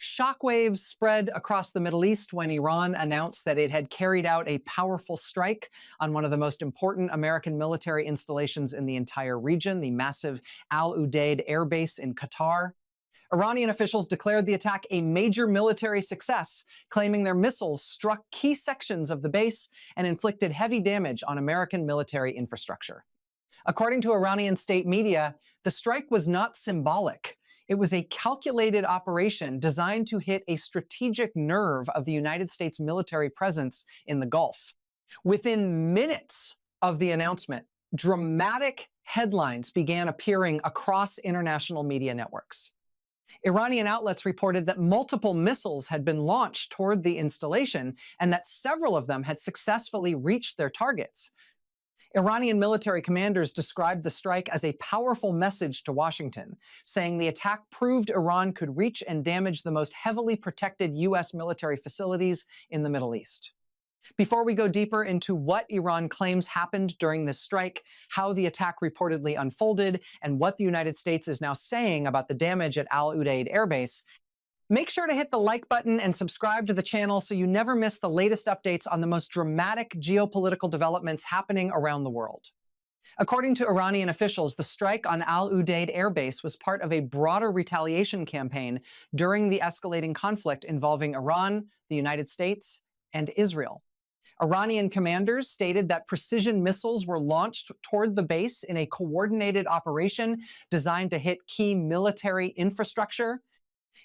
Shockwaves spread across the Middle East when Iran announced that it had carried out a powerful strike on one of the most important American military installations in the entire region, the massive Al Udeid Air Base in Qatar. Iranian officials declared the attack a major military success, claiming their missiles struck key sections of the base and inflicted heavy damage on American military infrastructure. According to Iranian state media, the strike was not symbolic. It was a calculated operation designed to hit a strategic nerve of the United States military presence in the Gulf. Within minutes of the announcement, dramatic headlines began appearing across international media networks. Iranian outlets reported that multiple missiles had been launched toward the installation and that several of them had successfully reached their targets. Iranian military commanders described the strike as a powerful message to Washington, saying the attack proved Iran could reach and damage the most heavily protected U.S. military facilities in the Middle East. Before we go deeper into what Iran claims happened during this strike, how the attack reportedly unfolded, and what the United States is now saying about the damage at Al Udeid Air Base, make sure to hit the like button and subscribe to the channel so you never miss the latest updates on the most dramatic geopolitical developments happening around the world. According to Iranian officials, the strike on Al Udeid Air Base was part of a broader retaliation campaign during the escalating conflict involving Iran, the United States, and Israel. Iranian commanders stated that precision missiles were launched toward the base in a coordinated operation designed to hit key military infrastructure.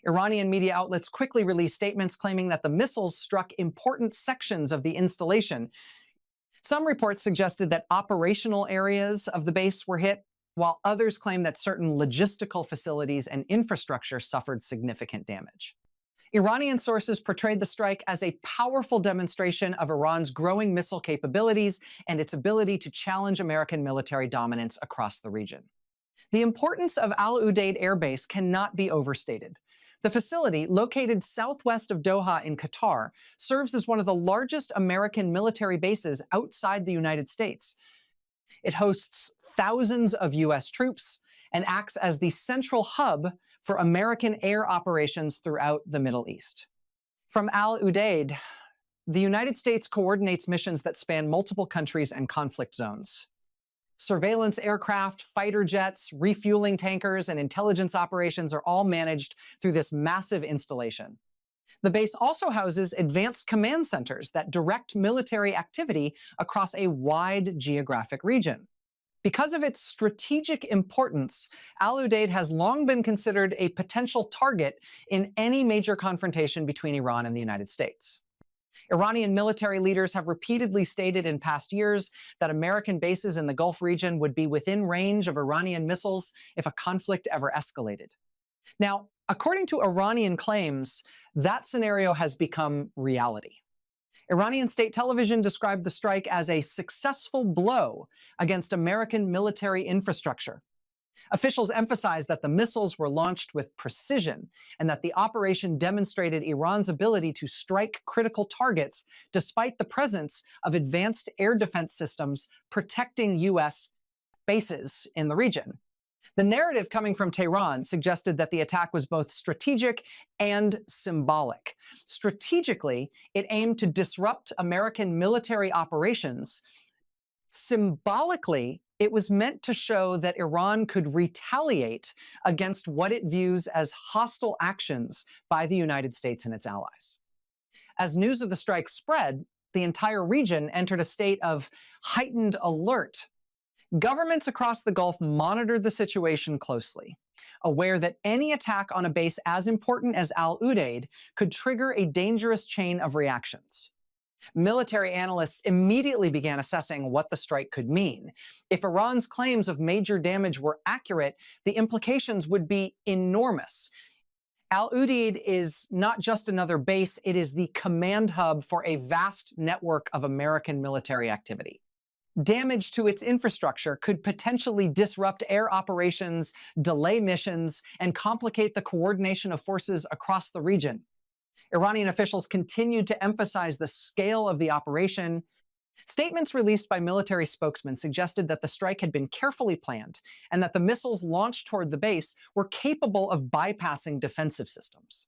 Iranian media outlets quickly released statements claiming that the missiles struck important sections of the installation. Some reports suggested that operational areas of the base were hit, while others claimed that certain logistical facilities and infrastructure suffered significant damage. Iranian sources portrayed the strike as a powerful demonstration of Iran's growing missile capabilities and its ability to challenge American military dominance across the region. The importance of Al Udeid Air Base cannot be overstated. The facility, located southwest of Doha in Qatar, serves as one of the largest American military bases outside the United States. It hosts thousands of U.S. troops and acts as the central hub for American air operations throughout the Middle East. From Al Udeid, the United States coordinates missions that span multiple countries and conflict zones. Surveillance aircraft, fighter jets, refueling tankers, and intelligence operations are all managed through this massive installation. The base also houses advanced command centers that direct military activity across a wide geographic region. Because of its strategic importance, Al Udeid has long been considered a potential target in any major confrontation between Iran and the United States. Iranian military leaders have repeatedly stated in past years that American bases in the Gulf region would be within range of Iranian missiles if a conflict ever escalated. Now, according to Iranian claims, that scenario has become reality. Iranian state television described the strike as a successful blow against American military infrastructure. Officials emphasized that the missiles were launched with precision and that the operation demonstrated Iran's ability to strike critical targets despite the presence of advanced air defense systems protecting U.S. bases in the region. The narrative coming from Tehran suggested that the attack was both strategic and symbolic. Strategically, it aimed to disrupt American military operations. Symbolically, it was meant to show that Iran could retaliate against what it views as hostile actions by the United States and its allies. As news of the strike spread, the entire region entered a state of heightened alert. Governments across the Gulf monitored the situation closely, aware that any attack on a base as important as Al Udeid could trigger a dangerous chain of reactions. Military analysts immediately began assessing what the strike could mean. If Iran's claims of major damage were accurate, the implications would be enormous. Al Udeid is not just another base, it is the command hub for a vast network of American military activity. Damage to its infrastructure could potentially disrupt air operations, delay missions, and complicate the coordination of forces across the region. Iranian officials continued to emphasize the scale of the operation. Statements released by military spokesmen suggested that the strike had been carefully planned and that the missiles launched toward the base were capable of bypassing defensive systems.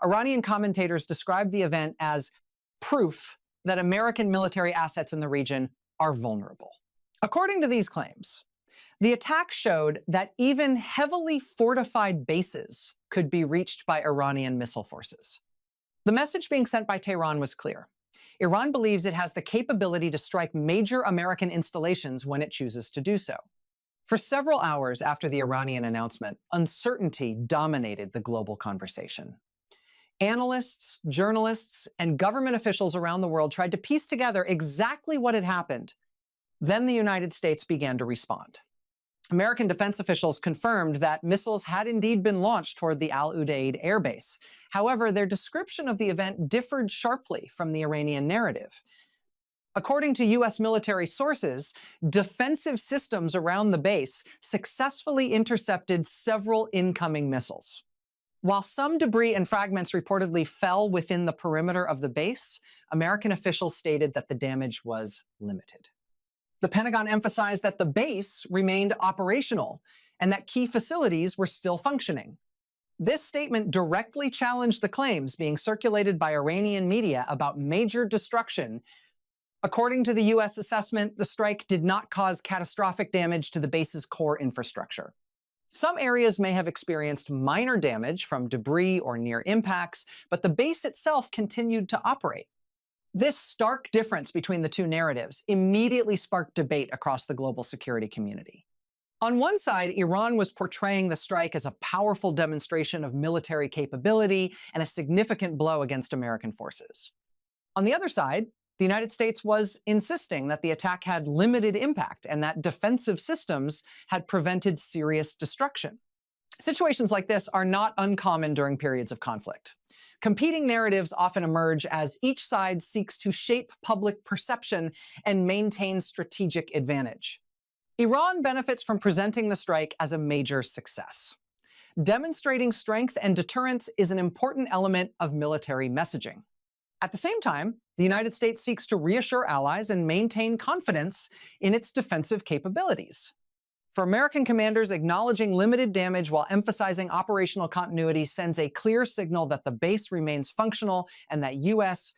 Iranian commentators described the event as proof that American military assets in the region are vulnerable. According to these claims, the attack showed that even heavily fortified bases could be reached by Iranian missile forces. The message being sent by Tehran was clear. Iran believes it has the capability to strike major American installations when it chooses to do so. For several hours after the Iranian announcement, uncertainty dominated the global conversation. Analysts, journalists, and government officials around the world tried to piece together exactly what had happened. Then the United States began to respond. American defense officials confirmed that missiles had indeed been launched toward the Al Udeid Air Base. However, their description of the event differed sharply from the Iranian narrative. According to U.S. military sources, defensive systems around the base successfully intercepted several incoming missiles. While some debris and fragments reportedly fell within the perimeter of the base, American officials stated that the damage was limited. The Pentagon emphasized that the base remained operational and that key facilities were still functioning. This statement directly challenged the claims being circulated by Iranian media about major destruction. According to the U.S. assessment, the strike did not cause catastrophic damage to the base's core infrastructure. Some areas may have experienced minor damage from debris or near impacts, but the base itself continued to operate. This stark difference between the two narratives immediately sparked debate across the global security community. On one side, Iran was portraying the strike as a powerful demonstration of military capability and a significant blow against American forces. On the other side, the United States was insisting that the attack had limited impact and that defensive systems had prevented serious destruction. Situations like this are not uncommon during periods of conflict. Competing narratives often emerge as each side seeks to shape public perception and maintain strategic advantage. Iran benefits from presenting the strike as a major success. Demonstrating strength and deterrence is an important element of military messaging. At the same time, the United States seeks to reassure allies and maintain confidence in its defensive capabilities. For American commanders, acknowledging limited damage while emphasizing operational continuity sends a clear signal that the base remains functional and that U.S.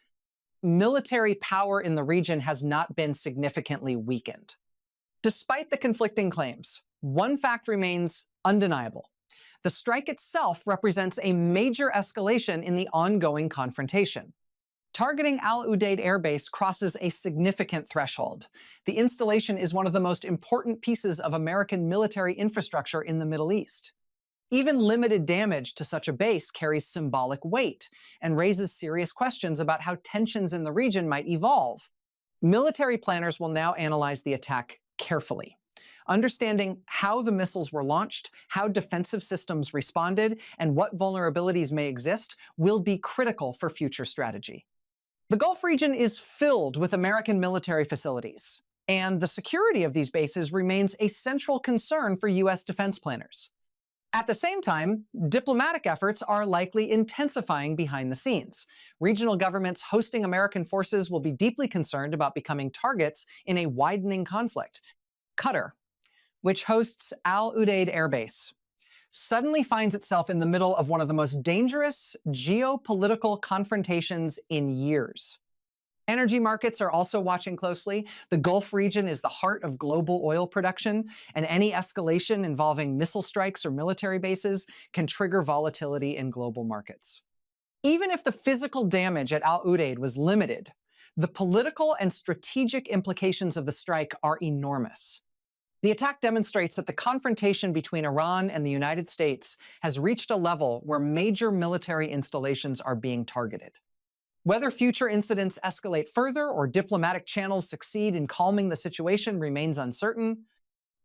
military power in the region has not been significantly weakened. Despite the conflicting claims, one fact remains undeniable. The strike itself represents a major escalation in the ongoing confrontation. Targeting Al Udeid Air Base crosses a significant threshold. The installation is one of the most important pieces of American military infrastructure in the Middle East. Even limited damage to such a base carries symbolic weight and raises serious questions about how tensions in the region might evolve. Military planners will now analyze the attack carefully. Understanding how the missiles were launched, how defensive systems responded, and what vulnerabilities may exist will be critical for future strategy. The Gulf region is filled with American military facilities, and the security of these bases remains a central concern for U.S. defense planners. At the same time, diplomatic efforts are likely intensifying behind the scenes. Regional governments hosting American forces will be deeply concerned about becoming targets in a widening conflict. Qatar, which hosts Al Udeid Air Base, suddenly finds itself in the middle of one of the most dangerous geopolitical confrontations in years. Energy markets are also watching closely. The Gulf region is the heart of global oil production, and any escalation involving missile strikes or military bases can trigger volatility in global markets. Even if the physical damage at Al Udeid was limited, the political and strategic implications of the strike are enormous. The attack demonstrates that the confrontation between Iran and the United States has reached a level where major military installations are being targeted. Whether future incidents escalate further or diplomatic channels succeed in calming the situation remains uncertain.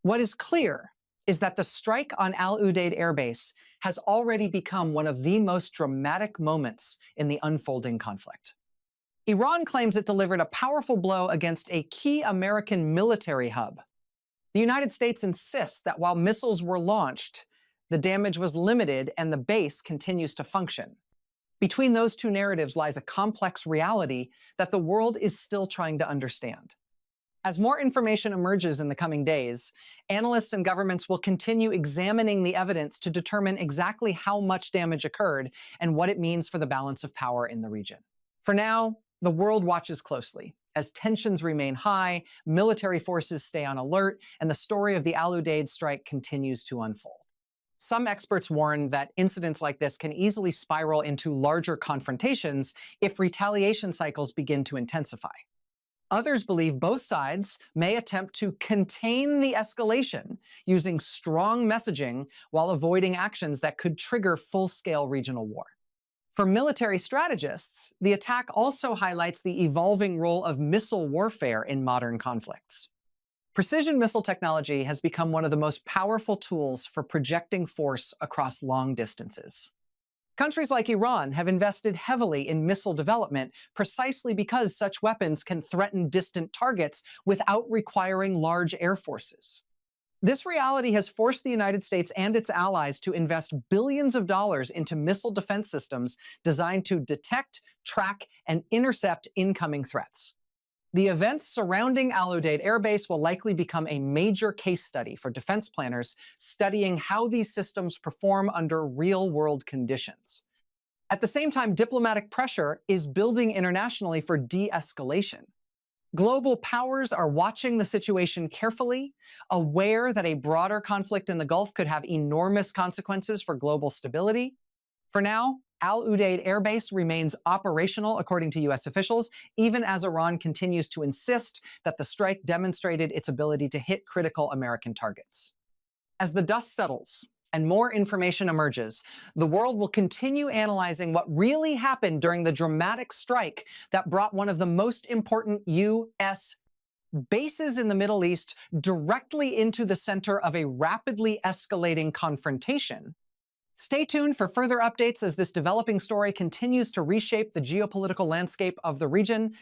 What is clear is that the strike on Al Udeid Air Base has already become one of the most dramatic moments in the unfolding conflict. Iran claims it delivered a powerful blow against a key American military hub. The United States insists that while missiles were launched, the damage was limited and the base continues to function. Between those two narratives lies a complex reality that the world is still trying to understand. As more information emerges in the coming days, analysts and governments will continue examining the evidence to determine exactly how much damage occurred and what it means for the balance of power in the region. For now, the world watches closely. As tensions remain high, military forces stay on alert, and the story of the Al Udeid strike continues to unfold. Some experts warn that incidents like this can easily spiral into larger confrontations if retaliation cycles begin to intensify. Others believe both sides may attempt to contain the escalation using strong messaging while avoiding actions that could trigger full-scale regional war. For military strategists, the attack also highlights the evolving role of missile warfare in modern conflicts. Precision missile technology has become one of the most powerful tools for projecting force across long distances. Countries like Iran have invested heavily in missile development precisely because such weapons can threaten distant targets without requiring large air forces. This reality has forced the United States and its allies to invest billions of dollars into missile defense systems designed to detect, track, and intercept incoming threats. The events surrounding Al Udeid Air Base will likely become a major case study for defense planners studying how these systems perform under real-world conditions. At the same time, diplomatic pressure is building internationally for de-escalation. Global powers are watching the situation carefully, aware that a broader conflict in the Gulf could have enormous consequences for global stability. For now, Al Udeid Air Base remains operational, according to U.S. officials, even as Iran continues to insist that the strike demonstrated its ability to hit critical American targets. As the dust settles and more information emerges, the world will continue analyzing what really happened during the dramatic strike that brought one of the most important U.S. bases in the Middle East directly into the center of a rapidly escalating confrontation. Stay tuned for further updates as this developing story continues to reshape the geopolitical landscape of the region.